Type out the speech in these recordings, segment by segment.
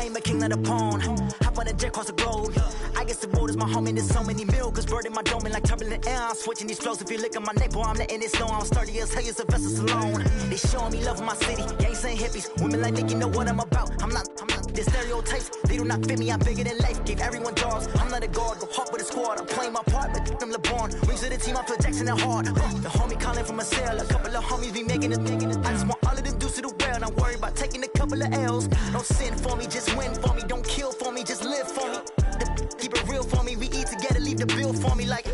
ain't a king, not a pawn. Hop on a jet across the globe. I guess the road is my home and there's so many milkers burning my dome and like turbulent air. I'm switching these flows. If you look at my neck, boy, I'm letting it slow. I'm sturdy as hell, it's a vessel Salone. They showing me love in my city. Gang saying hippies. Women like Nicki know what I'm about. I'm not. The stereotypes, they do not fit me. I'm bigger than life. Gave everyone jobs. I'm not a guard. Go hard with a squad. I'm playing my part, but I'm LeBron. Rings to the team, I feel Jackson and hard. The homie calling from a cell. A couple of homies be making it. I just want all of them dudes to the well. Not worry about taking a couple of L's. Don't sin for me, just win for me. Don't kill for me, just live for me. Keep it real for me. We eat together, leave the bill for me like.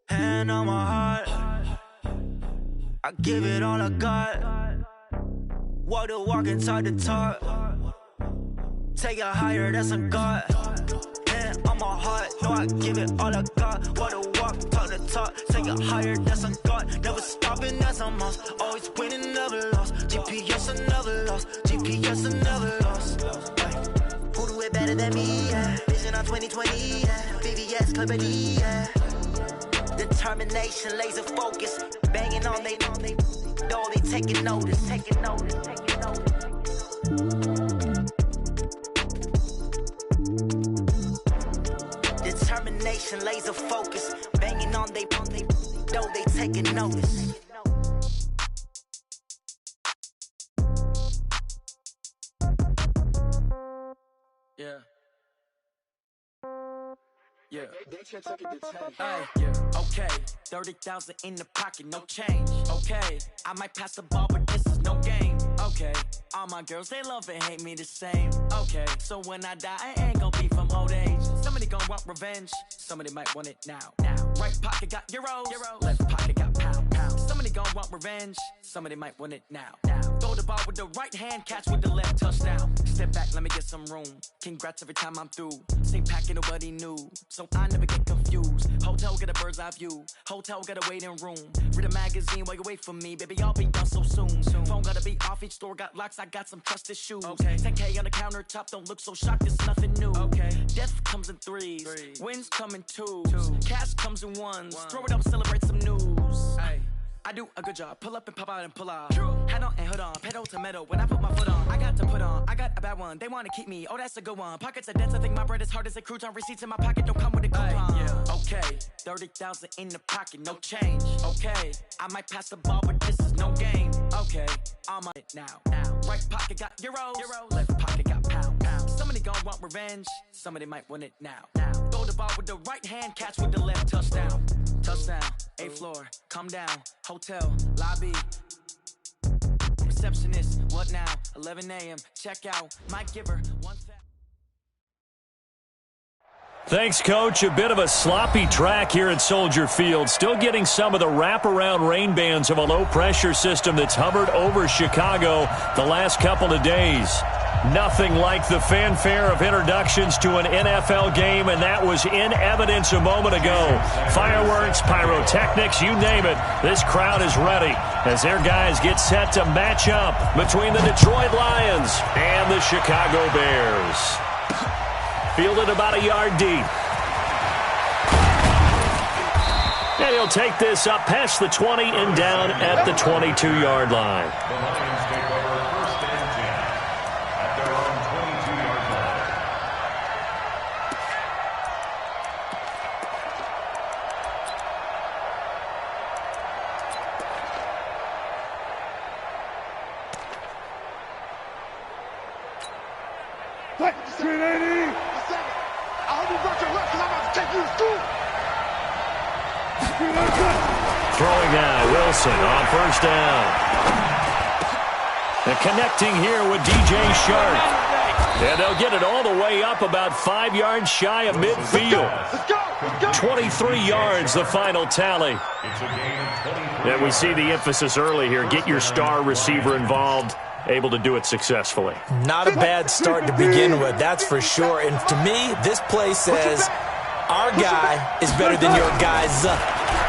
Hand on my heart, I give it all I got. Walk the walk and talk the talk. Take it higher, that's a God. Hand on my heart, no, I give it all I got. Walk the walk, talk the talk. Take it higher, that's a God. Never stopping, that's a must. Always winning, never lost. GPS, I never lost. GPS, I never lost. Who do it better than me? Yeah. Vision on 2020. Yeah. VVS, Clarity. Yeah. Determination, laser focus. Banging on they door, they taking notice. Taking notice. Determination, laser focus. Banging on they door, they taking notice. Yeah. Yeah. Yeah. Okay. 30,000 in the pocket, no change. Okay. I might pass the ball, but this is no game. Okay. All my girls, they love and hate me the same. Okay. So when I die, I ain't gonna be from old age. Somebody gonna want revenge. Somebody might want it now. Right pocket got euros. Left pocket got pounds. Somebody gonna want revenge. Somebody might want it now. Throw the ball with the right hand, catch with the left, touchdown. Step back, let me get some room. Congrats every time I'm through. Same packet, nobody knew. So I never get confused. Hotel get a bird's eye view. Hotel got a waiting room. Read a magazine while you wait for me. Baby, I'll be done so soon. Phone gotta be off, each store got locks. I got some trusted shoes. Okay. 10K on the countertop, don't look so shocked, it's nothing new. Okay. Death comes in threes. Wins come in twos. Cash comes in ones. Throw it up, celebrate some news. Hey. I do a good job, pull up and pop out and pull out. Hat on and hood on, pedal to metal. When I put my foot on, I got to put on. I got a bad one, they wanna keep me. Oh, that's a good one. Pockets are dense, I think my bread is hard as a crouton. Receipts in my pocket don't come with a coupon. Yeah. Okay, 30,000 in the pocket, no change. Okay, I might pass the ball, but this is no game. Okay, I'm on it now. Right pocket got euros. Left pocket got pounds. Somebody gon' want revenge. Somebody might want it now. Throw the ball with the right hand, catch with the left, touchdown. Touchdown, 8th floor, come down. Hotel, lobby. Receptionist, what now? 11 a.m., check out. Mike Giver, 1,000. Thanks, Coach. A bit of a sloppy track here at Soldier Field. Still getting some of the wraparound rain bands of a low-pressure system that's hovered over Chicago the last couple of days. Nothing like the fanfare of introductions to an NFL game, and that was in evidence a moment ago. Fireworks, pyrotechnics, you name it. This crowd is ready as their guys get set to match up between the Detroit Lions and the Chicago Bears. Fielded about a yard deep. And he'll take this up past the 20 and down at the 22-yard line. Throwing now, Wilson on first down. And connecting here with DJ Shark. And they'll get it all the way up about 5 yards shy of midfield. 23 yards, the final tally. And we see the emphasis early here. Get your star receiver involved. Able to do it successfully. Not a bad start to begin with, that's for sure. And to me, this play says, our guy is better than your guys.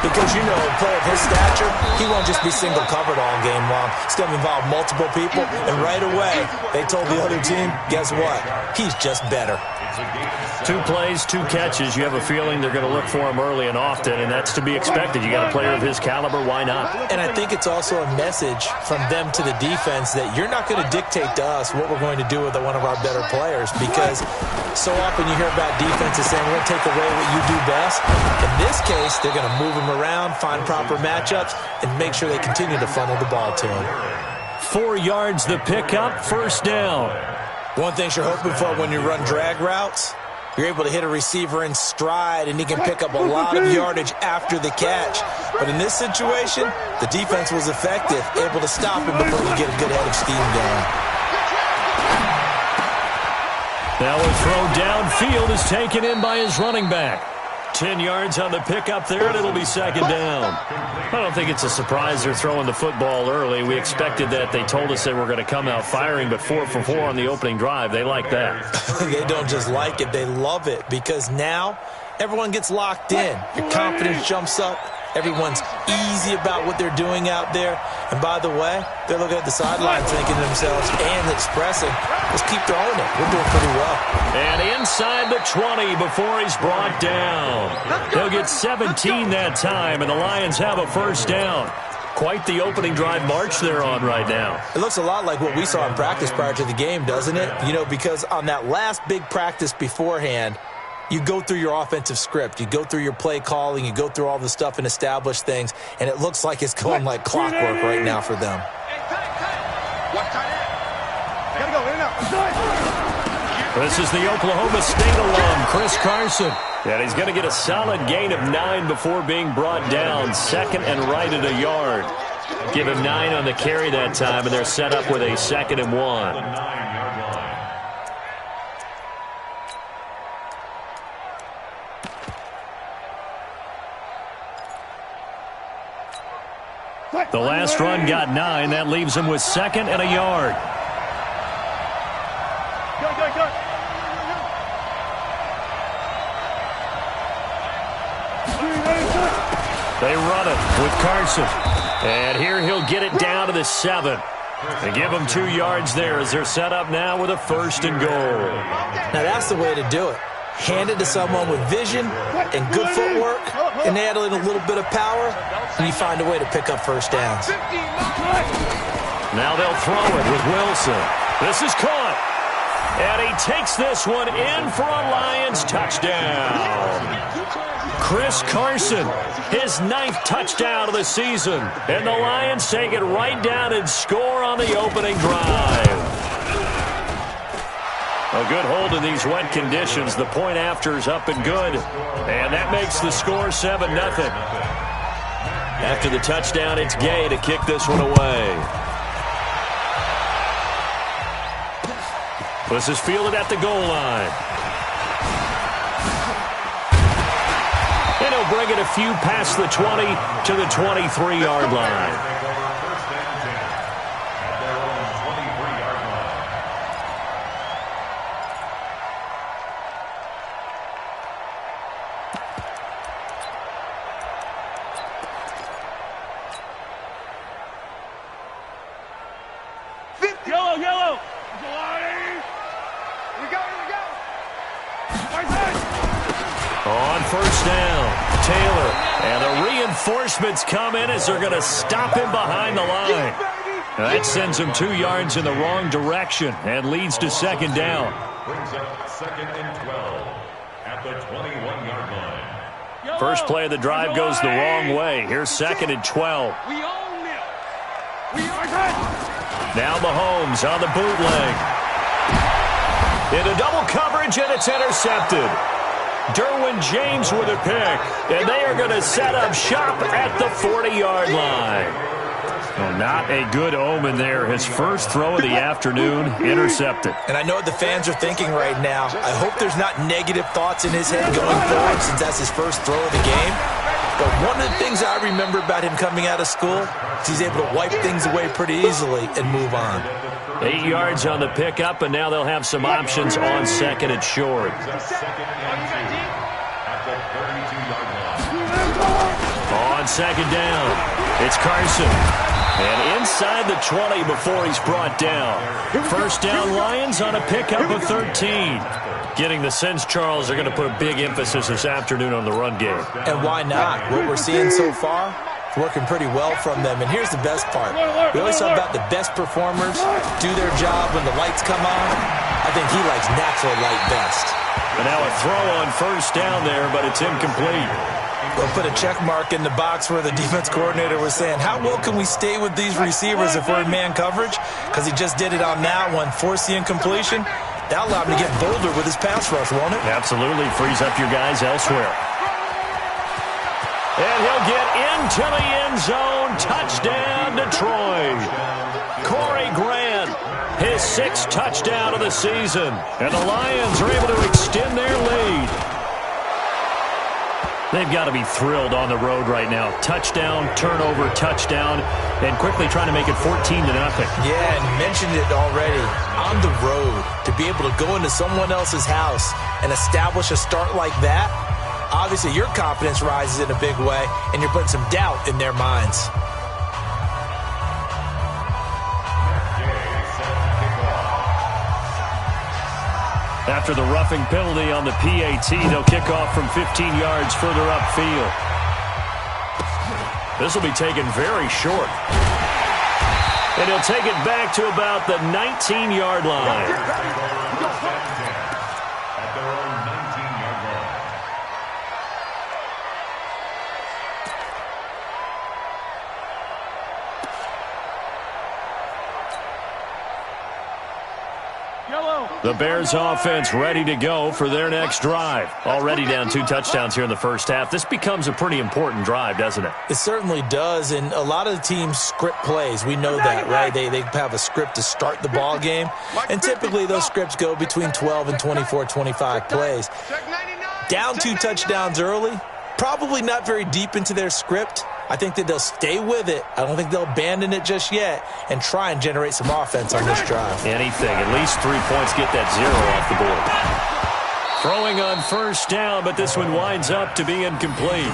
because, you know, a player of his stature, he won't just be single covered all game long. It's going to involve multiple people, and right away, they told the other team, guess what? He's just better. 2 plays, 2 catches. You have a feeling they're going to look for him early and often, and that's to be expected. You got a player of his caliber, why not? And I think it's also a message from them to the defense that you're not going to dictate to us what we're going to do with one of our better players, because so often you hear about defenses saying, we're going to take away what you do best. In this case, they're going to move him around, find proper matchups, and make sure they continue to funnel the ball to him. 4 yards the pickup, first down. One thing you're hoping for when you run drag routes, you're able to hit a receiver in stride, and he can pick up a lot of yardage after the catch. But in this situation, the defense was effective, able to stop him before you get a good head of steam going. Now a throw downfield is taken in by his running back. 10 yards on the pickup there, and it'll be second down. I don't think it's a surprise they're throwing the football early. We expected that. They told us they were going to come out firing, but 4 for 4 on the opening drive. They like that. They don't just like it, they love it, because now everyone gets locked in. Your confidence jumps up. Everyone's easy about what they're doing out there. And by the way, they're looking at the sideline thinking to themselves and expressing, let's keep throwing it. We're doing pretty well. And inside the 20 before he's brought down. They'll get 17 that time, and the Lions have a first down. Quite the opening drive march they're on right now. It looks a lot like what we saw in practice prior to the game, doesn't it? You know, because on that last big practice beforehand, you go through your offensive script. You go through your play calling. You go through all the stuff and establish things. And it looks like it's going like clockwork right now for them. This is the Oklahoma State alum, Chris Carson. And he's going to get a solid gain of 9 before being brought down. Second and right at a yard. Give him 9 on the carry that time, and they're set up with a 2nd and 1. The last run got 9. That leaves him with 2nd and a yard. They run it with Carson. And here he'll get it down to the 7. They give him 2 yards there as they're set up now with a 1st and goal. Now that's the way to do it. Hand it to someone with vision and good footwork, and add in a little bit of power, and you find a way to pick up first downs. Now they'll throw it with Wilson. This is caught. And he takes this one in for a Lions touchdown. Chris Carson, his 9th touchdown of the season. And the Lions take it right down and score on the opening drive. A good hold in these wet conditions. The point after is up and good. And that makes the score 7-0. After the touchdown, it's Gay to kick this one away. This is fielded at the goal line. And he'll bring it a few past the 20 to the 23-yard line. Yellow. On first down, Taylor. And the reinforcements come in as they're going to stop him behind the line. That sends him 2 yards in the wrong direction and leads to 2nd down. Brings up 2nd and 12 at the 21-yard line. First play of the drive goes the wrong way. Here's 2nd and 12. Now Mahomes on the bootleg. Into double coverage, and it's intercepted. Derwin James with a pick, and they are going to set up shop at the 40-yard line. Well, not a good omen there. His first throw of the afternoon, intercepted. And I know what the fans are thinking right now. I hope there's not negative thoughts in his head going forward since that's his first throw of the game. But one of the things I remember about him coming out of school is he's able to wipe things away pretty easily and move on. 8 yards on the pickup, and now they'll have some options on 2nd and short. On on second down. It's Carson. And inside the 20 before he's brought down. First down Lions on a pickup of 13. Getting the sense, Charles, they're going to put a big emphasis this afternoon on the run game. And why not? What we're seeing so far, it's working pretty well from them. And here's the best part. We always talk about the best performers do their job when the lights come on. I think he likes natural light best. And now a throw on first down there, but it's incomplete. We'll put a check mark in the box where the defense coordinator was saying, how well can we stay with these receivers if we're in man coverage? Because he just did it on that one, forced the incompletion. That allowed him to get bolder with his pass rush, won't it? Absolutely. Frees up your guys elsewhere. And he'll get into the end zone. Touchdown, Detroit. Corey Grant, his 6th touchdown of the season. And the Lions are able to extend their lead. They've got to be thrilled on the road right now. Touchdown, turnover, touchdown, and quickly trying to make it 14-0. Yeah, and you mentioned it already. On the road, to be able to go into someone else's house and establish a start like that, obviously your confidence rises in a big way, and you're putting some doubt in their minds. After the roughing penalty on the PAT, they'll kick off from 15 yards further upfield. This will be taken very short. And he'll take it back to about the 19-yard line. The Bears offense ready to go for their next drive. Already down 2 touchdowns here in the first half. This becomes a pretty important drive, doesn't it? It certainly does, and a lot of the teams script plays. We know that, right? They have a script to start the ball game, and typically those scripts go between 12 and 24, 25 plays. Down 2 touchdowns early, probably not very deep into their script. I think that they'll stay with it. I don't think they'll abandon it just yet and try and generate some offense on this drive. Anything. At least 3 points, get that 0 off the board. Throwing on first down, but this one winds up to be incomplete.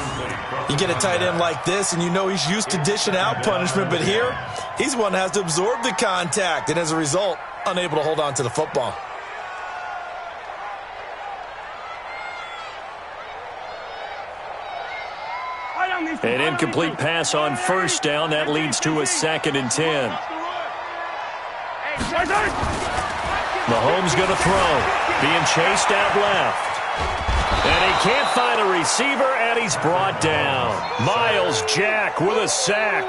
You get a tight end like this, and you know he's used to dishing out punishment, but here, he's one that has to absorb the contact, and as a result, unable to hold on to the football. An incomplete pass on first down. That leads to a 2nd and 10. Mahomes going to throw. Being chased out left. And he can't find a receiver, and he's brought down. Myles Jack with a sack.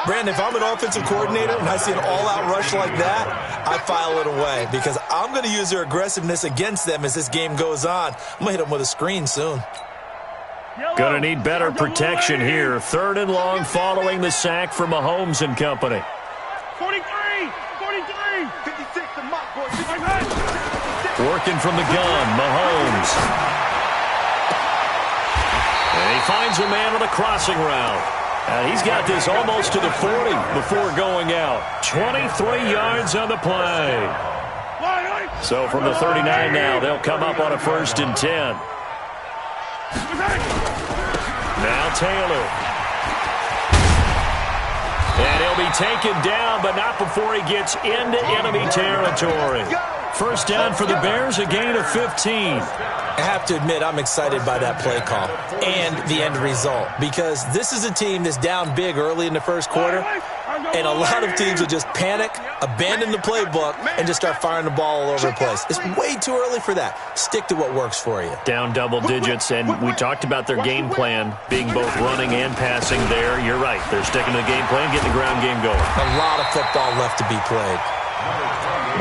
Brandon, if I'm an offensive coordinator and I see an all-out rush like that, I file it away because I'm going to use their aggressiveness against them as this game goes on. I'm going to hit them with a screen soon. Going to need better protection here. 3rd and long following the sack from Mahomes and company. 43, 56, the mock boy. Working from the gun, Mahomes. And he finds a man on the crossing route. And he's got this almost to the 40 before going out. 23 yards on the play. So from the 39 now, they'll come up on a 1st and 10. Now Taylor. And he'll be taken down, but not before he gets into enemy territory. First down for the Bears, a gain of 15. I have to admit, I'm excited by that play call and the end result because this is a team that's down big early in the first quarter, and a lot of teams will just panic, abandon the playbook, and just start firing the ball all over the place. It's way too early for that. Stick to what works for you. Down double digits, and we talked about their game plan being both running and passing there. You're right. They're sticking to the game plan, getting the ground game going. A lot of football left to be played.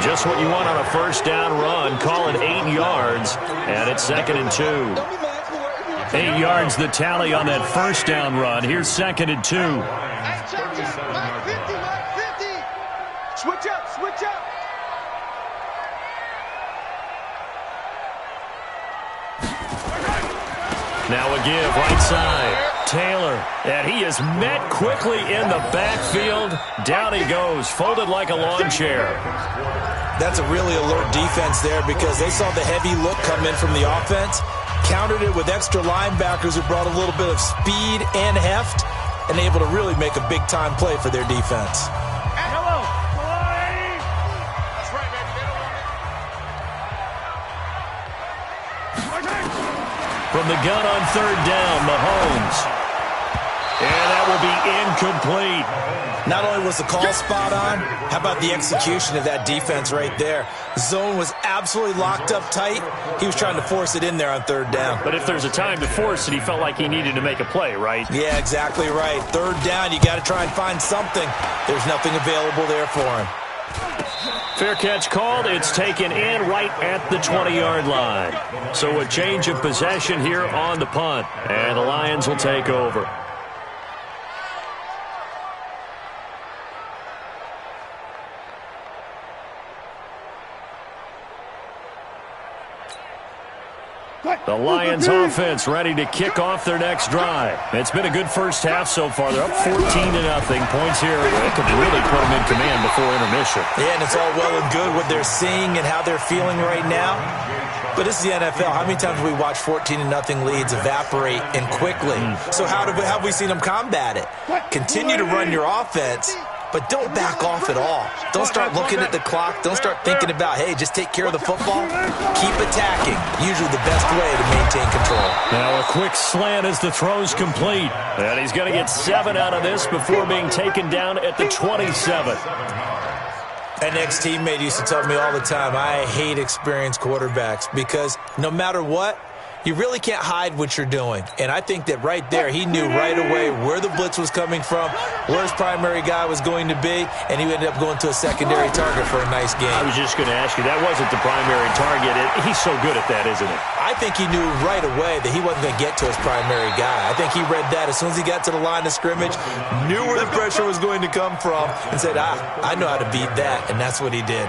Just what you want on a first down run. Call it 8 yards, and it's 2nd and 2. 8 yards the tally on that first down run. Here's 2nd and 2. Switch up, switch up. Now a give, right side. Taylor, and he is met quickly in the backfield. Down he goes, folded like a lawn chair. That's a really alert defense there because they saw the heavy look come in from the offense, countered it with extra linebackers who brought a little bit of speed and heft, and able to really make a big-time play for their defense. From the gun on third down, Mahomes. And that will be incomplete. Not only was the call spot on, how about the execution of that defense right there? Zone was absolutely locked up tight. He was trying to force it in there on third down. But if there's a time to force it, he felt like he needed to make a play, right? Yeah, exactly right. Third down, you got to try and find something. There's nothing available there for him. Fair catch called. It's taken in right at the 20-yard line. So a change of possession here on the punt. And the Lions will take over. The Lions offense ready to kick off their next drive. It's been a good first half so far. They're up 14-0. Points here. It could really put them in command before intermission. Yeah, and it's all well and good what they're seeing and how they're feeling right now. But this is the NFL. How many times have we watched 14-0 leads evaporate and quickly? So how have we seen them combat it? Continue to run your offense, but don't back off at all. Don't start looking at the clock. Don't start thinking about, hey, just take care of the football. Keep attacking. Usually the best way to maintain control. Now a quick slant as the throw's complete. And he's going to get 7 out of this before being taken down at the 27. An ex-teammate used to tell me all the time, I hate experienced quarterbacks because no matter what, you really can't hide what you're doing. And I think that right there, he knew right away where the blitz was coming from, where his primary guy was going to be, and he ended up going to a secondary target for a nice game. I was just going to ask you, that wasn't the primary target. He's so good at that, isn't he? I think he knew right away that he wasn't going to get to his primary guy. I think he read that as soon as he got to the line of scrimmage, knew where the pressure was going to come from, and said, I know how to beat that, and that's what he did.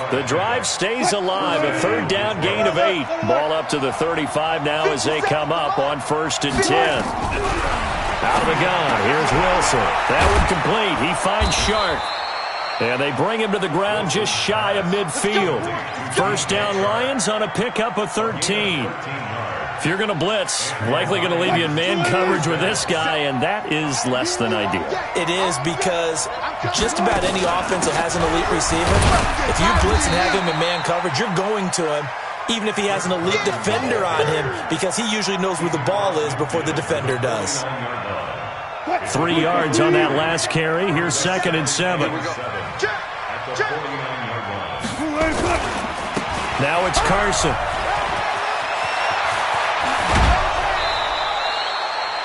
The drive stays alive. A third down gain of 8. Ball up to the 35 now as they come up on 1st and 10. Out of the gun. Here's Wilson. That one complete. He finds Shark. And they bring him to the ground just shy of midfield. First down Lions on a pickup of 13. If you're going to blitz, likely going to leave you in man coverage with this guy, and that is less than ideal. It is because just about any offense that has an elite receiver, if you blitz and have him in man coverage, you're going to him, even if he has an elite defender on him, because he usually knows where the ball is before the defender does. 3 yards on that last carry. Here's 2nd and 7. Now it's Carson.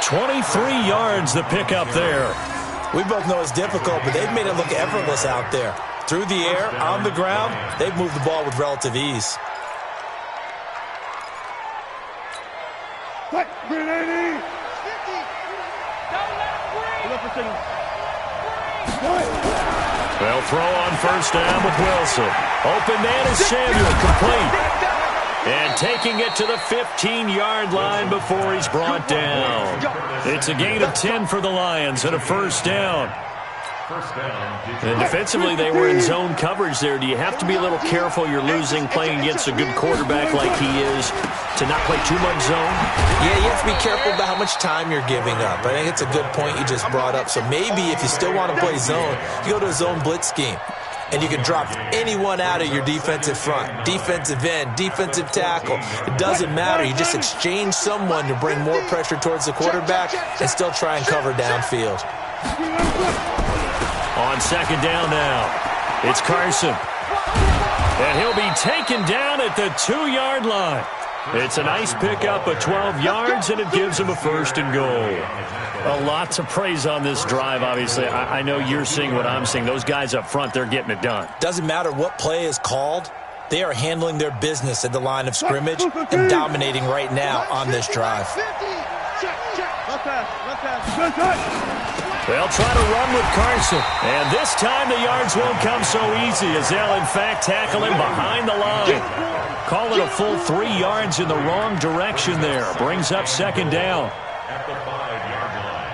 23 yards the pickup there. We both know it's difficult, but they've made it look effortless out there. Through the air, on the ground, they've moved the ball with relative ease. They'll throw on 1st down with Wilson. Open man is Samuel, complete. And taking it to the 15-yard line before he's brought down. It's a gain of 10 for the Lions and a 1st down. And defensively, they were in zone coverage there. Do you have to be a little careful you're losing playing against a good quarterback like he is to not play too much zone? Yeah, you have to be careful about how much time you're giving up. I think it's a good point you just brought up. So maybe if you still want to play zone, you go to a zone blitz scheme. And you can drop anyone out of your defensive front, defensive end, defensive tackle. It doesn't matter. You just exchange someone to bring more pressure towards the quarterback and still try and cover downfield. On 2nd down now, it's Carson. And he'll be taken down at the 2-yard line. It's a nice pickup of 12 yards, and it gives him a 1st and goal. A lot to praise on this drive, obviously. I know you're seeing what I'm seeing. Those guys up front, they're getting it done. Doesn't matter what play is called. They are handling their business at the line of scrimmage and dominating right now on this drive. They'll try to run with Carson. And this time the yards won't come so easy as they'll, in fact, tackle him behind the line. Call it a full 3 yards in the wrong direction there. Brings up 2nd down. At the 5-yard line.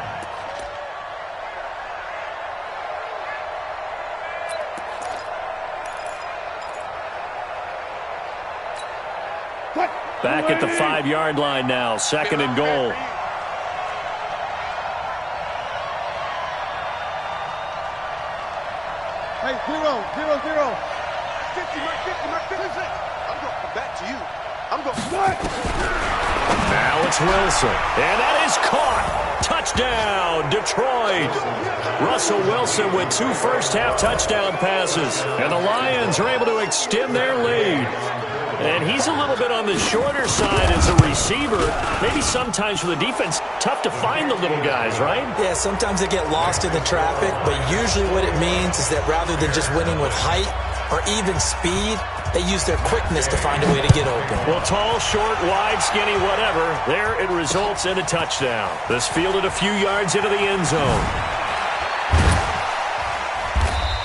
Back at the 5-yard line now. 2nd and goal. Hey, 0, 0, 0. 50, Mike 50, Mike 50. I'm going to come back to you. I'm going to... Now it's Wilson, and that is caught. Touchdown, Detroit. Russell Wilson with 2 first-half touchdown passes, and the Lions are able to extend their lead. And he's a little bit on the shorter side as a receiver. Maybe sometimes for the defense, tough to find the little guys, right? Yeah, sometimes they get lost in the traffic, but usually what it means is that rather than just winning with height or even speed, they use their quickness to find a way to get open. Well, tall, short, wide, skinny, whatever, there it results in a touchdown. This fielded a few yards into the end zone.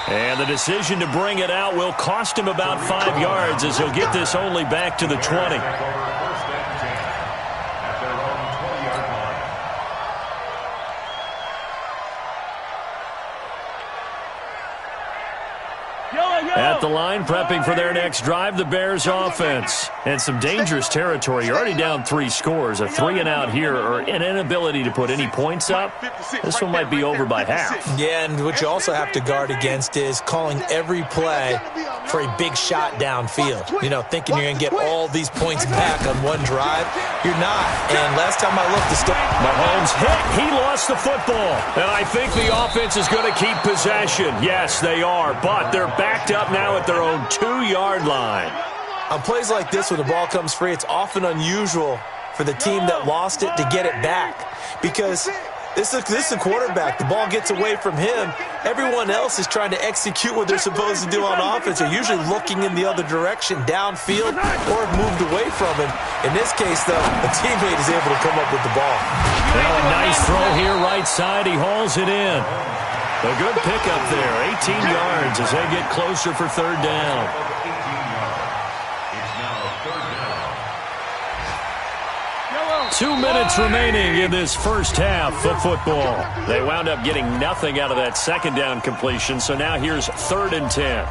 And the decision to bring it out will cost him about 5 yards as he'll get this only back to the 20. At the line, prepping for their next drive, the Bears offense. And some dangerous territory. You're already down 3 scores. A 3-and-out here or an inability to put any points up. This one might be over by half. Yeah, and what you also have to guard against is calling every play for a big shot downfield. You know, thinking you're going to get all these points back on one drive. You're not. And last time I looked, Mahomes hit. He lost the football. And I think the offense is going to keep possession. Yes, they are. But they're backed up now at their own 2-yard line. On plays like this where the ball comes free, it's often unusual for the team that lost it to get it back. Because this is a quarterback. The ball gets away from him. Everyone else is trying to execute what they're supposed to do on offense. They're usually looking in the other direction, downfield, or moved away from him. In this case, though, a teammate is able to come up with the ball. Well, a nice throw here right side. He hauls it in. A good pickup there. 18 yards as they get closer for 3rd down. 2 minutes remaining in this first half of football. They wound up getting nothing out of that 2nd down completion, so now here's 3rd and 10.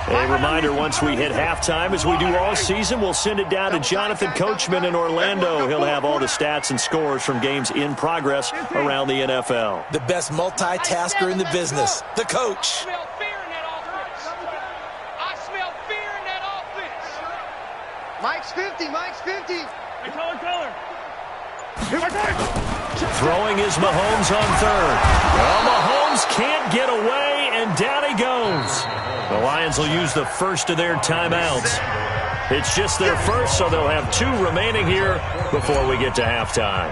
A reminder, once we hit halftime, as we do all season, we'll send it down to Jonathan Coachman in Orlando. He'll have all the stats and scores from games in progress around the NFL. The best multitasker in the business, the coach. Mike's 50, Mike's 50. Hey, color. Throwing is Mahomes on 3rd. Well, Mahomes can't get away, and down he goes. The Lions will use the first of their timeouts. It's just their first, so they'll have 2 remaining here before we get to halftime.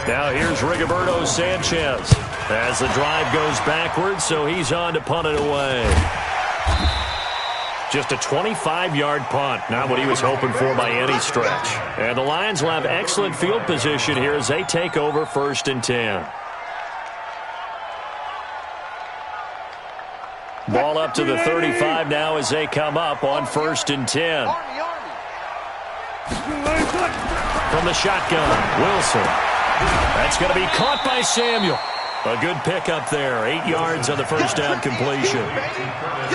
Now here's Rigoberto Sanchez as the drive goes backwards, so he's on to punt it away. Just a 25-yard punt, not what he was hoping for by any stretch. And the Lions will have excellent field position here as they take over 1st and 10. Ball up to the 35 now as they come up on 1st and 10. From the shotgun, Wilson. That's going to be caught by Samuel. A good pickup there. 8 yards on the 1st down completion.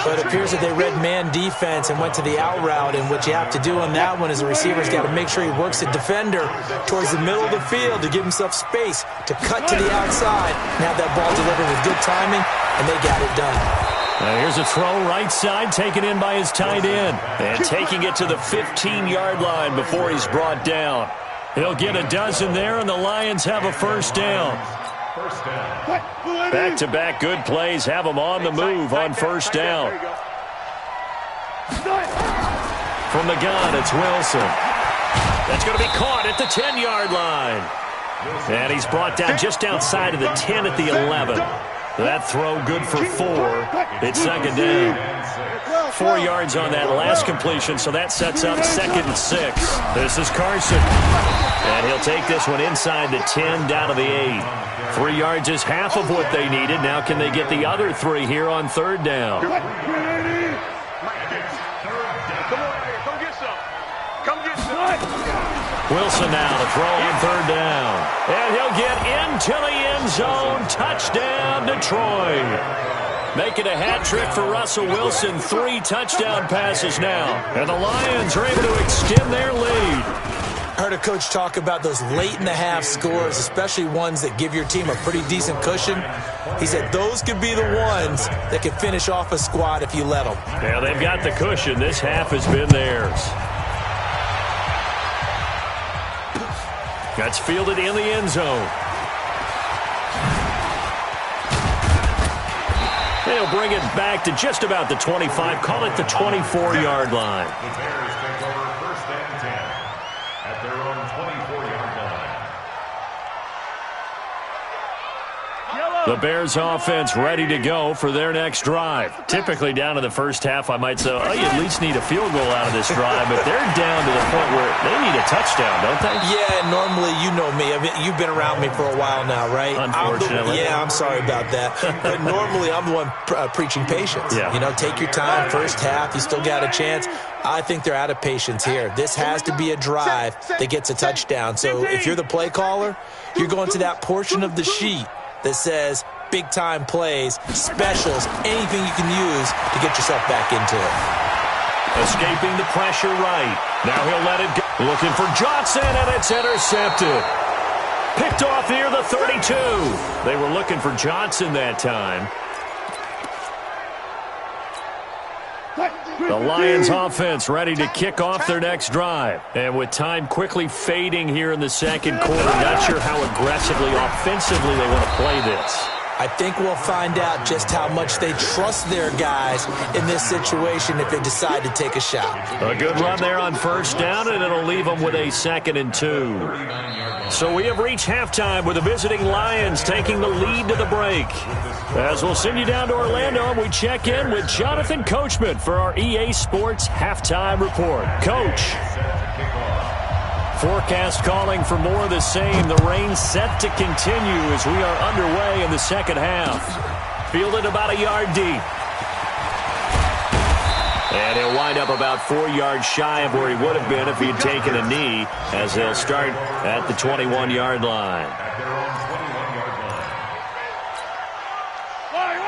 But it appears that they read man defense and went to the out route, and what you have to do on that one is the receiver's got to make sure he works the defender towards the middle of the field to give himself space to cut to the outside and have that ball delivered with good timing, and they got it done. Now here's a throw right side taken in by his tight end. And taking it to the 15-yard line before he's brought down. He'll get a dozen there, and the Lions have a 1st down. Back-to-back good plays have them on the move on 1st down. From the gun, it's Wilson. That's going to be caught at the 10-yard line. And he's brought down just outside of the 10 at the 11. That throw good for 4. It's 2nd down. 4 yards on that last completion, so that sets up 2nd and 6. This is Carson. And he'll take this one inside the 10 down to the 8. 3 yards is half of what they needed. Now can they get the other 3 here on 3rd down? Wilson now to throw on 3rd down. And he'll get into the end zone. Touchdown, Detroit. Making a hat trick for Russell Wilson. 3 touchdown passes now. And the Lions are able to extend their lead. heard a coach talk about those late-in-the-half scores, especially ones that give your team a pretty decent cushion. He said those could be the ones that can finish off a squad if you let them. Yeah, they've got the cushion. This half has been theirs. That's fielded in the end zone. They'll bring it back to just about the 25. Call it the 24-yard line. The Bears take over first and 10 at their own 24-yard line. The Bears offense ready to go for their next drive. Typically down to the first half, I might say, oh, you at least need a field goal out of this drive, but they're down to the point where they need a touchdown, don't they? Yeah, normally, you know me. I mean, you've been around me for a while now, right? Unfortunately. I'm sorry about that. But normally, I'm the one preaching patience. Yeah. You know, take your time, first half, you still got a chance. I think they're out of patience here. This has to be a drive that gets a touchdown. So if you're the play caller, you're going to that portion of the sheet that says big-time plays, specials, anything you can use to get yourself back into it. Escaping the pressure right. Now he'll let it go. Looking for Johnson, and it's intercepted. Picked off near the 32. They were looking for Johnson that time. The Lions offense ready to kick off their next drive. And with time quickly fading here in the second quarter, not sure how aggressively, offensively they want to play this. I think we'll find out just how much they trust their guys in this situation if they decide to take a shot. A good run there on first down, and it'll leave them with a 2nd and 2. So we have reached halftime with the visiting Lions taking the lead to the break. As we'll send you down to Orlando, and we check in with Jonathan Coachman for our EA Sports Halftime Report. Coach. Forecast calling for more of the same. The rain set to continue as we are underway in the second half. Fielded about a yard deep. And he'll wind up about 4 yards shy of where he would have been if he had taken a knee, as they'll start at the 21-yard line.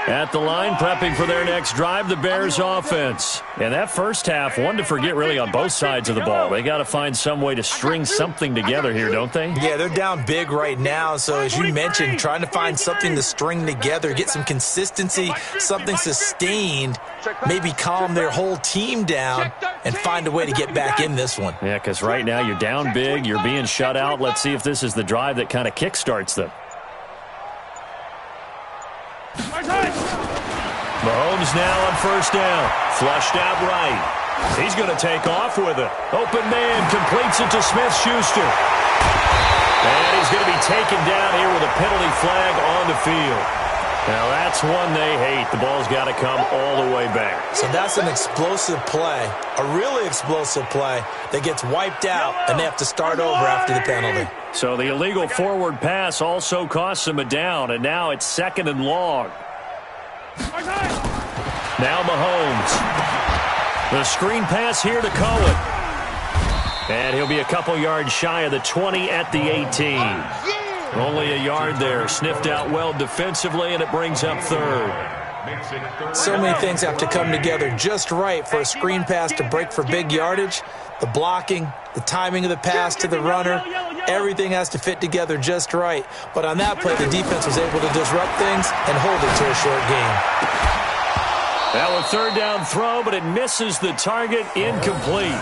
At the line, prepping for their next drive, the Bears offense. And that first half, one to forget really on both sides of the ball. They got to find some way to string something together here, don't they? Yeah, they're down big right now. So as you mentioned, trying to find something to string together, get some consistency, something sustained, maybe calm their whole team down and find a way to get back in this one. Yeah, because right now you're down big, you're being shut out. Let's see if this is the drive that kind of kickstarts them. Mahomes now on first down. Flushed out right. He's going to take off with it. Open man completes it to Smith-Schuster. And he's going to be taken down here with a penalty flag on the field. Now that's one they hate. The ball's got to come all the way back. So that's an explosive play, a really explosive play that gets wiped out, and they have to start over after the penalty. So the illegal forward pass also costs them a down, and now it's 2nd and long. Now Mahomes. The screen pass here to Cohen. And he'll be a couple yards shy of the 20 at the 18. Only a yard there. Sniffed out well defensively, and it brings up 3rd. So many things have to come together just right for a screen pass to break for big yardage. The blocking, the timing of the pass to the runner, everything has to fit together just right. But on that play, the defense was able to disrupt things and hold it to a short game. Now a 3rd down throw, but it misses the target, incomplete.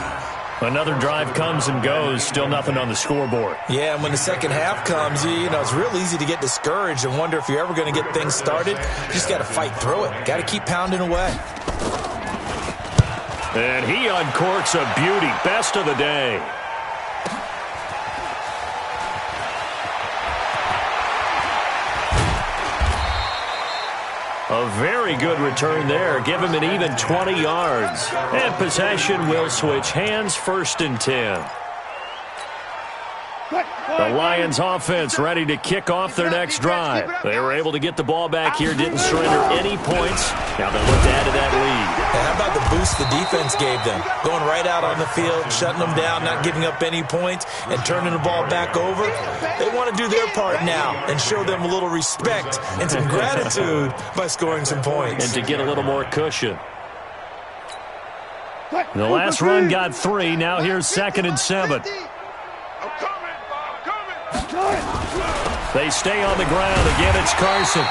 Another drive comes and goes, still nothing on the scoreboard. Yeah, and when the second half comes, you know, it's real easy to get discouraged and wonder if you're ever going to get things started. You just got to fight through it. Got to keep pounding away. And he uncorks a beauty. Best of the day. A very good return there. Give him an even 20 yards. And possession will switch hands, 1st and 10. The Lions offense ready to kick off their next drive. They were able to get the ball back here, didn't surrender any points. Now they look to add to that lead. How about the boost the defense gave them? Going right out on the field, shutting them down, not giving up any points, and turning the ball back over. They want to do their part now and show them a little respect and some gratitude by scoring some points. And to get a little more cushion. The last run got 3. Now here's 2nd and 7. I'm coming. They stay on the ground. Again, it's Carson.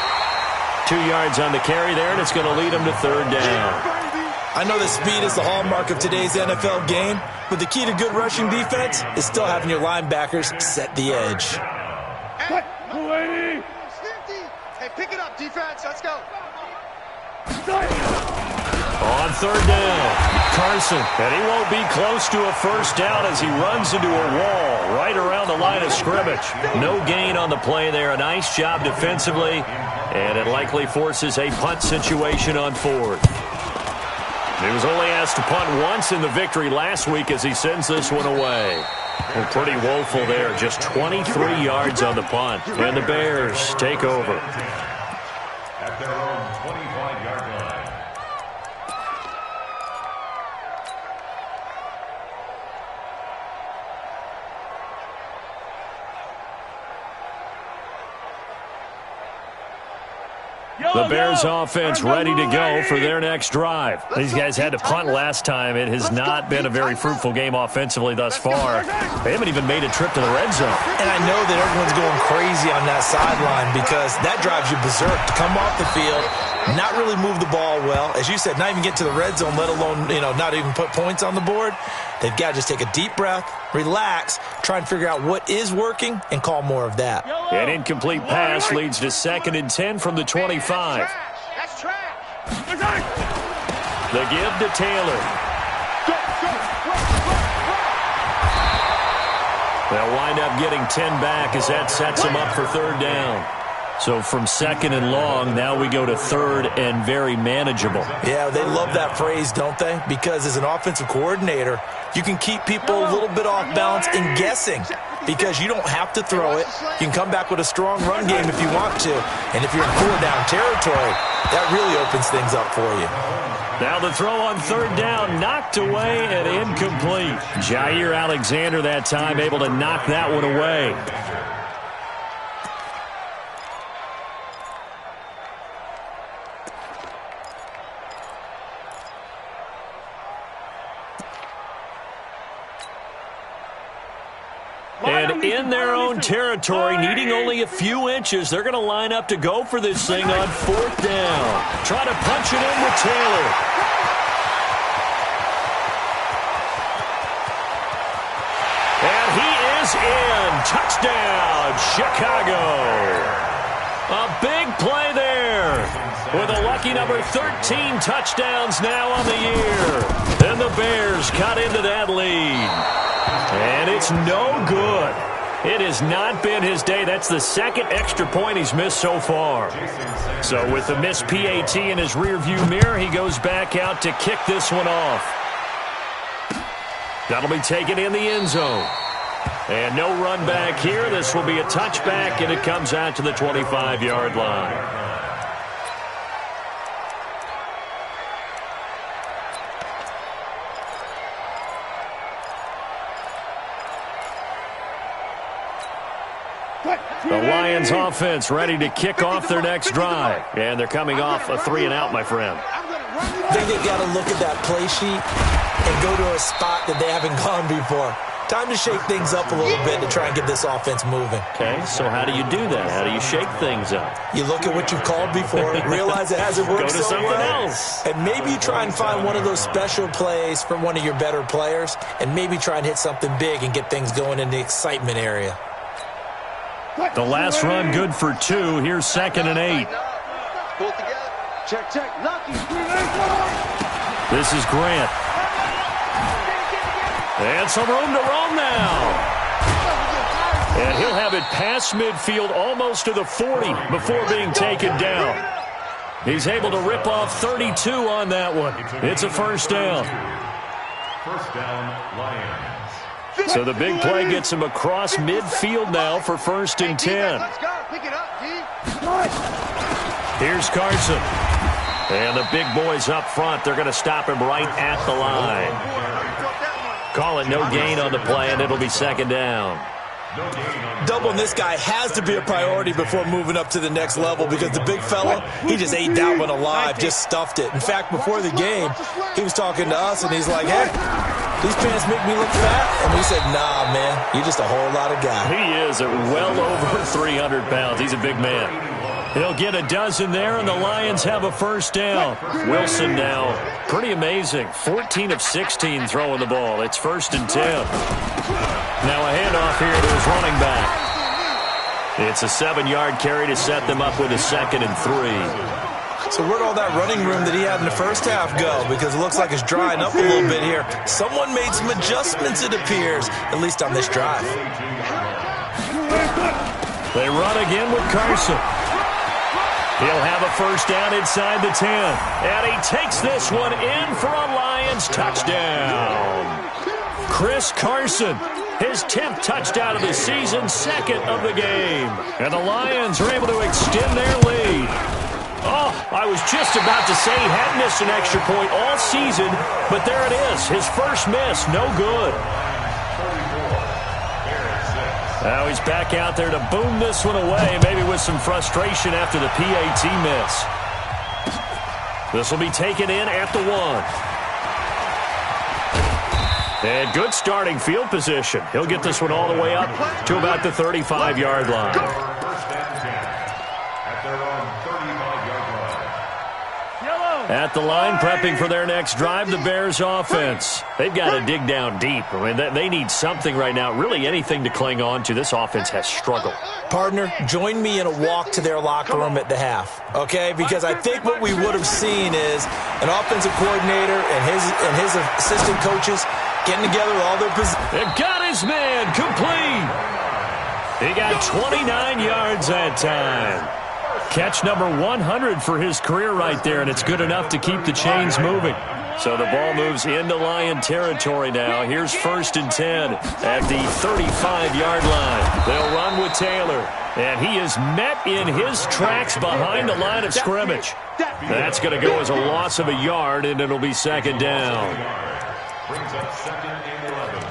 2 yards on the carry there, and it's going to lead them to third down. I know that speed is the hallmark of today's NFL game, but the key to good rushing defense is still having your linebackers set the edge. Hey, pick it up, defense. Let's go. On third down, Carson, and he won't be close to a first down as he runs into a wall right around the line of scrimmage. No gain on the play there. A nice job defensively, and it likely forces a punt situation on fourth. He was only asked to punt once in the victory last week as he sends this one away. Well, pretty woeful there. Just 23 yards on the punt. And the Bears take over. At their own 25-yard line. The Bears offense ready to go for their next drive. These guys had to punt last time. It has not been a very fruitful game offensively thus far. They haven't even made a trip to the red zone. And I know that everyone's going crazy on that sideline because that drives you berserk to come off the field, not really move the ball well. As you said, not even get to the red zone, let alone, not even put points on the board. They've got to just take a deep breath, relax, try and figure out what is working, and call more of that. An incomplete pass leads to 2nd and 10 from the 25. That's trash. The give to Taylor. They'll wind up getting 10 back as that sets them up for third down. So from 2nd and long, now we go to 3rd and very manageable. Yeah, they love that phrase, don't they? Because as an offensive coordinator, you can keep people a little bit off balance and guessing because you don't have to throw it. You can come back with a strong run game if you want to. And if you're in 4-down territory, that really opens things up for you. Now the throw on third down, knocked away and incomplete. Jair Alexander that time able to knock that one away. And in their own territory, needing only a few inches, they're going to line up to go for this thing on 4th down. Try to punch it in with Taylor. And he is in. Touchdown, Chicago. A big play there with a lucky number 13 touchdowns now on the year. And the Bears cut into that lead. And it's no good. It has not been his day. That's the 2nd extra point he's missed so far. So with the missed PAT in his rearview mirror, he goes back out to kick this one off. That'll be taken in the end zone. And no run back here. This will be a touchback, and it comes out to the 25-yard line. The Lions offense ready to kick off their next drive. And they're coming off a 3-and-out, my friend. I think they've got to look at that play sheet and go to a spot that they haven't gone before. Time to shake things up a little bit to try and get this offense moving. Okay, so how do you do that? How do you shake things up? You look at what you've called before, realize it hasn't worked Go to so something well, else. and maybe you try and find one of those special plays from one of your better players, and maybe try and hit something big and get things going in the excitement area. The last run good for 2. Here's 2nd and 8. Pull it together. Check. Lucky. This is Grant. And some room to roam now. And he'll have it past midfield almost to the 40 before being taken down. He's able to rip off 32 on that one. It's a first down. First down, Lions. So the big play gets him across midfield now for 1st and 10. Let's go. Pick it up, D. Here's Carson. And the big boys up front, they're going to stop him right at the line. Call it no gain on the play, and it'll be 2nd down. Doubling this guy has to be a priority before moving up to the next level because the big fella, he just ate that one alive, just stuffed it. In fact, before the game, he was talking to us, and he's like, hey, these pants make me look fat? And we said, nah, man, you're just a whole lot of guy. He is at well over 300 pounds. He's a big man. He'll get a dozen there, and the Lions have a first down. Wilson now, pretty amazing. 14 of 16 throwing the ball. It's 1st and 10. Now a handoff here to his running back. It's a 7-yard carry to set them up with a 2nd and 3. So where'd all that running room that he had in the first half go? Because it looks like it's drying up a little bit here. Someone made some adjustments, it appears, at least on this drive. They run again with Carson. He'll have a first down inside the 10. And he takes this one in for a Lions touchdown. Chris Carson, his 10th touchdown of the season, 2nd of the game. And the Lions are able to extend their lead. Oh, I was just about to say he hadn't missed an extra point all season, but there it is. His first miss, no good. Now he's back out there to boom this one away, maybe with some frustration after the PAT miss. This will be taken in at the 1. And good starting field position. He'll get this one all the way up to about the 35-yard line. At the line, prepping for their next drive, the Bears offense. They've got to dig down deep. I mean, they need something right now, really anything to cling on to. This offense has struggled. Partner, join me in a walk to their locker room at the half, okay? Because I think what we would have seen is an offensive coordinator and his assistant coaches getting together with all their positions. It got his man complete. He got 29 yards that time. Catch number 100 for his career right there, and it's good enough to keep the chains moving. So the ball moves into Lion territory now. Here's 1st and 10 at the 35-yard line. They'll run with Taylor, and he is met in his tracks behind the line of scrimmage. That's going to go as a loss of a yard, and it'll be 2nd down. Brings up 2nd and 11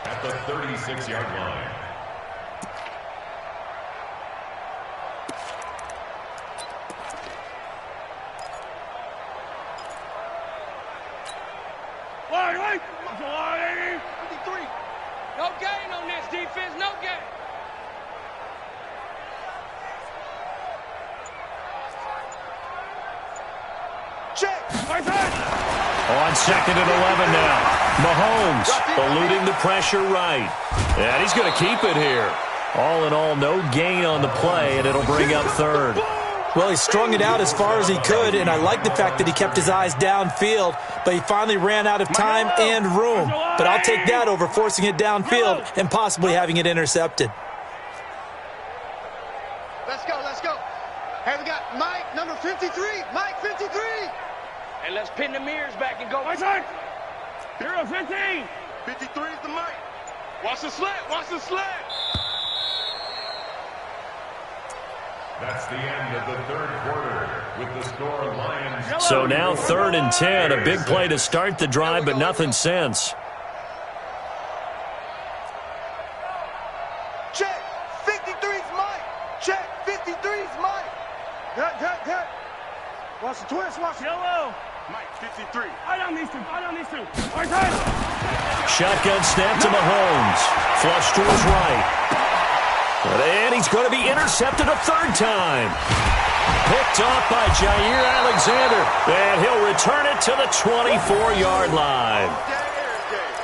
at the 36-yard line. No gain on this defense, no gain. Check. On 2nd and 11 now. Mahomes eluding the pressure right. And he's going to keep it here. All in all, no gain on the play, and it'll bring up 3rd. Well, he strung it out as far as he could, and I like the fact that he kept his eyes downfield, but he finally ran out of time and room. But I'll take that over forcing it downfield and possibly having it intercepted. Let's go, let's go. Hey, we got Mike, number 53. Mike, 53. And let's pin the mirrors back and go. My turn. 0-15. 53 is the Mike. Watch the slant, watch the slant. That's the end of the 3rd quarter with the score Lions. So now 3rd and 10, a big play to start the drive, but nothing since. Check. 53's Mike. Check. 53's Mike. Cut. Watch the twist, watch the yellow. Mike, 53. I on these two. Right side. Shotgun snap to Mahomes. Flush to his right. And he's going to be intercepted a 3rd time. Picked off by Jair Alexander. And he'll return it to the 24-yard line.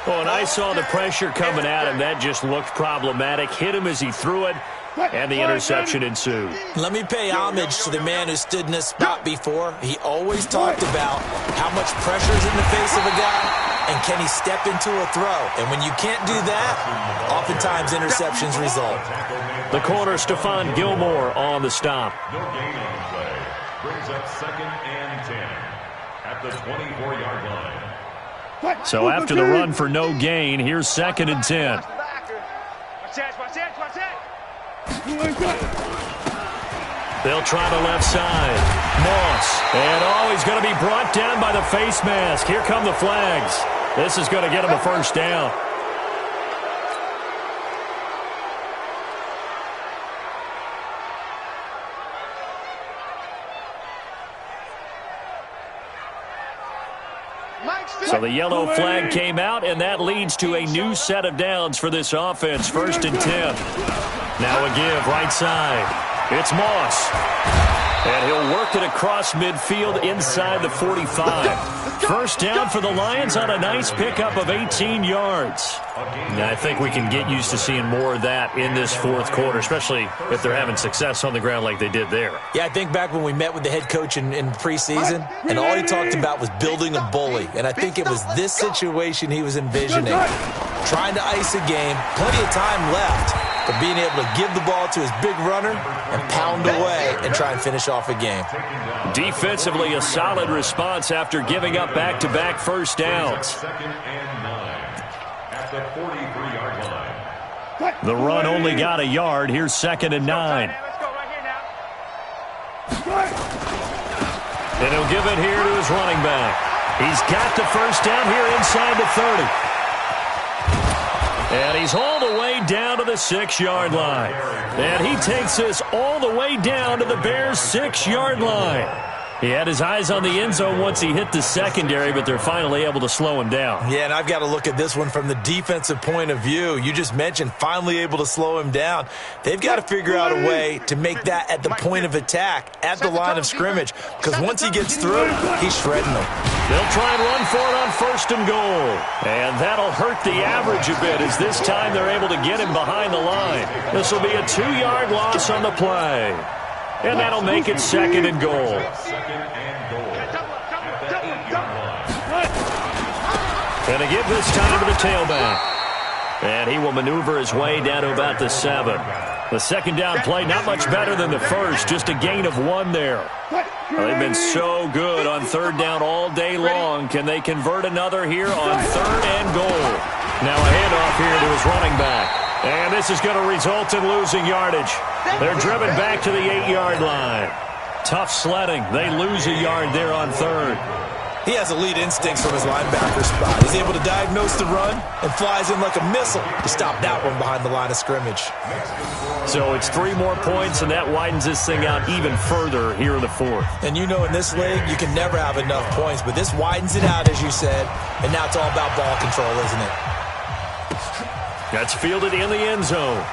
Oh, and I saw the pressure coming at him. That just looked problematic. Hit him as he threw it, and the interception ensued. Let me pay homage to the man who stood in this spot before. He always talked about how much pressure is in the face of a guy, and can he step into a throw? And when you can't do that, oftentimes interceptions result. The corner, Stephon Gilmore, on the stop. No gain on the play. Brings up 2nd and 10 at the 24-yard line. So after the run for no gain, here's 2nd and 10. Watch that. They'll try the left side. Moss. And he's going to be brought down by the face mask. Here come the flags. This is going to get him a first down. So the yellow flag came out, and that leads to a new set of downs for this offense. 1st and 10. Now a give right side. It's Moss. And he'll work it across midfield inside the 45. 1st down for the Lions on a nice pickup of 18 yards. And I think we can get used to seeing more of that in this 4th quarter, especially if they're having success on the ground like they did there. Yeah, I think back when we met with the head coach in preseason, and all he talked about was building a bully. And I think it was this situation he was envisioning. Trying to ice a game, plenty of time left, but being able to give the ball to his big runner and pound away and try and finish off a game. Defensively, a solid response after giving up back-to-back 1st downs. 2nd and 9 at the 43-yard line. The run only got a yard. Here's 2nd and 9. Let's go right here now. And he'll give it here to his running back. He's got the 1st down here inside the 30. And he's all the way down to the 6-yard line. And he takes this all the way down to the Bears' 6-yard line. He had his eyes on the end zone once he hit the secondary, but they're finally able to slow him down. Yeah, and I've got to look at this one from the defensive point of view. You just mentioned finally able to slow him down. They've got to figure out a way to make that at the point of attack, at the line of scrimmage, because once he gets through, he's shredding them. They'll try and run for it on 1st and goal. And that'll hurt the average a bit as this time they're able to get him behind the line. This will be a 2-yard loss on the play. And that'll make it 2nd and goal. 2nd and goal at the 8-yard line. And a give this time to the tailback. And he will maneuver his way down to about the 7. The 2nd down play, not much better than the 1st, just a gain of 1 there. Well, they've been so good on 3rd down all day long. Can they convert another here on 3rd and goal? Now a handoff here to his running back. And this is going to result in losing yardage. They're driven back to the 8-yard line. Tough sledding. They lose a yard there on 3rd. He has elite instincts from his linebacker spot. He's able to diagnose the run and flies in like a missile to stop that one behind the line of scrimmage. So it's 3 more points, and that widens this thing out even further here in the 4th. And you know in this league, you can never have enough points, but this widens it out, as you said, and now it's all about ball control, isn't it? That's fielded in the end zone.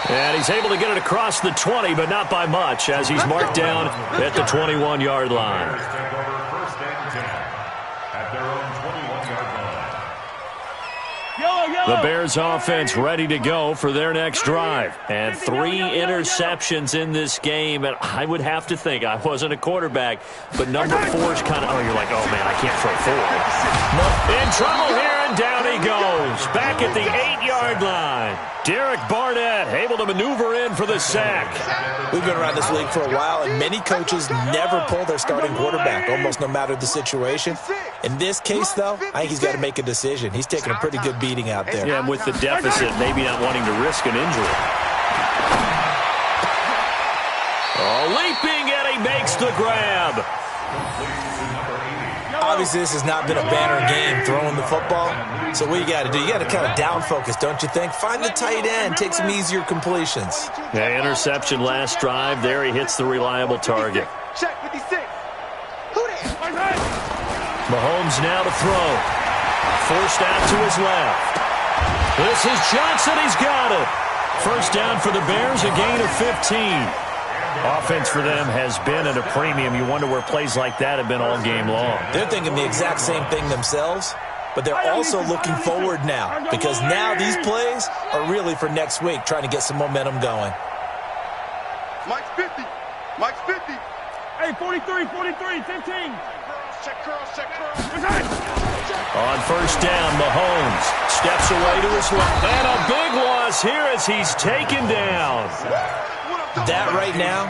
And he's able to get it across the 20, but not by much, as he's marked down at the 21-yard line. Take over 1st and 10 at their own 21-yard line. The Bears offense ready to go for their next drive. And 3 interceptions in this game. And I would have to think, I wasn't a quarterback, but number 4 is kind of, oh, you're like, oh, man, I can't throw 4. In trouble here, and down he goes. Back at the 8-yard line. Derek Barnett able to maneuver in for the sack. We've been around this league for a while, and many coaches never pull their starting quarterback, almost no matter the situation. In this case, though, I think he's got to make a decision. He's taking a pretty good beating out there. Yeah, and with the deficit, maybe not wanting to risk an injury. Oh, leaping, and he makes the grab. Obviously, this has not been a banner game throwing the football. So what you got to do, you got to kind of down focus, don't you think? Find the tight end, take some easier completions. Yeah, interception last drive. There he hits the reliable target. Check 56. Mahomes now to throw. Forced out to his left. This is Johnson. He's got it. 1st down for the Bears, a gain of 15. Offense for them has been at a premium. You wonder where plays like that have been all game long. They're thinking the exact same thing themselves, but they're also looking forward now, because now these plays are really for next week, trying to get some momentum going. Mike's 50. Mike's 50. Hey, 43, 43, 15. Check curls, check curls. On 1st down, Mahomes steps away to his left. And a big loss here as he's taken down. That right now,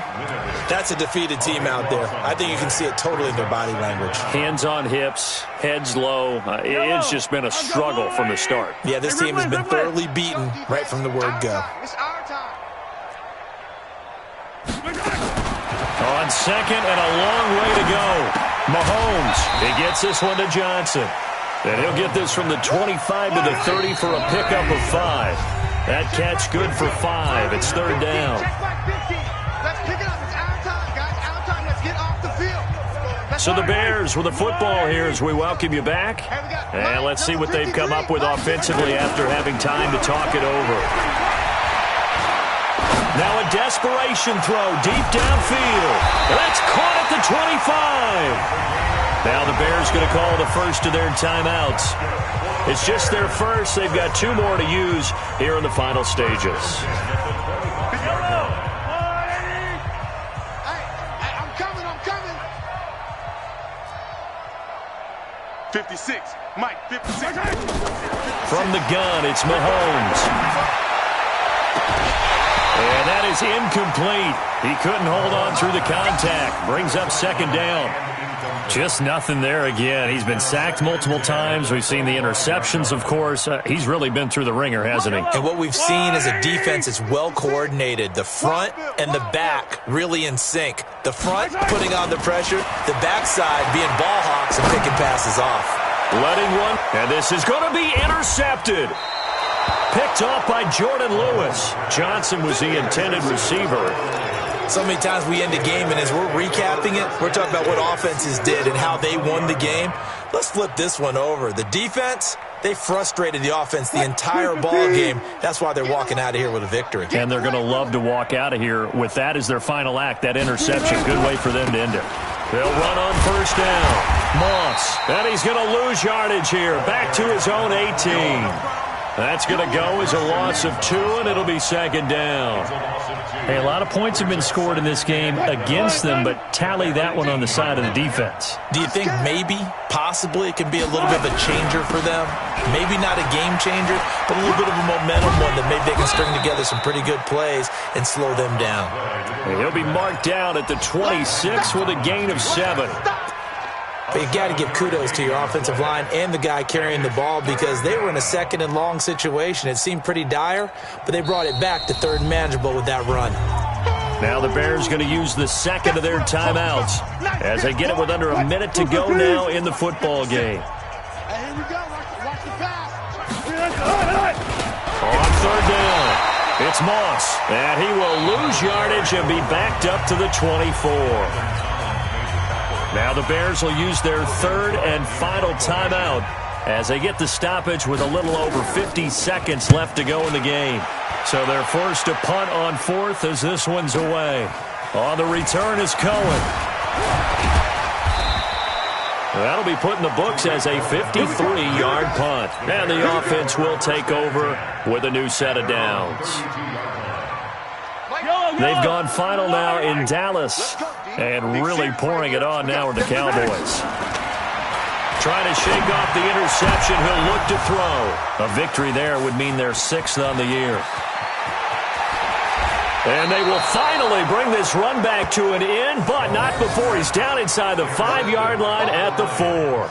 that's a defeated team out there. I think you can see it totally in their body language. Hands on hips, heads low. It's just been a struggle from the start. Yeah, this team has been thoroughly beaten right from the word go. It's our time. On 2nd and a long way to go. Mahomes, he gets this one to Johnson. And he'll get this from the 25 to the 30 for a pickup of 5. That catch good for 5. It's 3rd down. Check back 50. Let's pick it up. It's our time, guys. Our time. Let's get off the field. So the Bears with the football here as we welcome you back. And let's see what they've come up with offensively after having time to talk it over. Now a desperation throw deep downfield. That's caught at the 25. Now the Bears going to call the first of their timeouts. It's just their first. They've got 2 more to use here in the final stages. I'm coming. 56. Mike, 56. From the gun, it's Mahomes. And that is incomplete. He couldn't hold on through the contact. Brings up second down. Just nothing there again. He's been sacked multiple times. We've seen the interceptions, of course. He's really been through the ringer, hasn't he? And what we've seen is a defense that's well coordinated. The front and the back really in sync. The front putting on the pressure, the backside being ball hawks and picking passes off. Letting one, and this is going to be intercepted. Picked off by Jordan Lewis. Johnson was the intended receiver. So many times we end a game, and as we're recapping it, we're talking about what offenses did and how they won the game. Let's flip this one over. The defense, they frustrated the offense the entire ball game. That's why they're walking out of here with a victory. And they're going to love to walk out of here with that as their final act, that interception. Good way for them to end it. They'll run on first down. Moss. And he's going to lose yardage here. Back to his own 18. That's going to go as a loss of 2, and it'll be second down. Hey, a lot of points have been scored in this game against them, but tally that one on the side of the defense. Do you think maybe, possibly, it can be a little bit of a changer for them? Maybe not a game changer, but a little bit of a momentum one that maybe they can string together some pretty good plays and slow them down. And he'll be marked down at the 26 with a gain of 7. But you got to give kudos to your offensive line and the guy carrying the ball because they were in a second and long situation. It seemed pretty dire, but they brought it back to third and manageable with that run. Now the Bears going to use the second of their timeouts as they get it with under a minute to go now in the football game. Here we go. Watch the pass. On third down, it's Moss, and he will lose yardage and be backed up to the 24. Now the Bears will use their third and final timeout as they get the stoppage with a little over 50 seconds left to go in the game. So they're forced to punt on fourth as this one's away. On the return is Cohen. That'll be put in the books as a 53-yard punt. And the offense will take over with a new set of downs. They've gone final now in Dallas. And really pouring it on now are the Cowboys. Trying to shake off the interception. He'll look to throw. A victory there would mean their 6th on the year. And they will finally bring this run back to an end, but not before he's down inside the 5-yard line at the 4.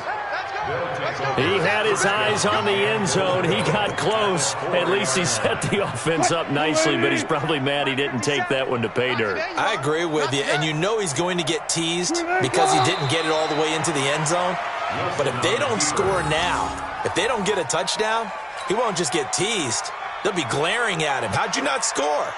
He had his eyes on the end zone. He got close. At least he set the offense up nicely, but he's probably mad he didn't take that one to pay dirt. I agree with you, and you know he's going to get teased because he didn't get it all the way into the end zone. But if they don't score now, if they don't get a touchdown, he won't just get teased. They'll be glaring at him. How'd you not score?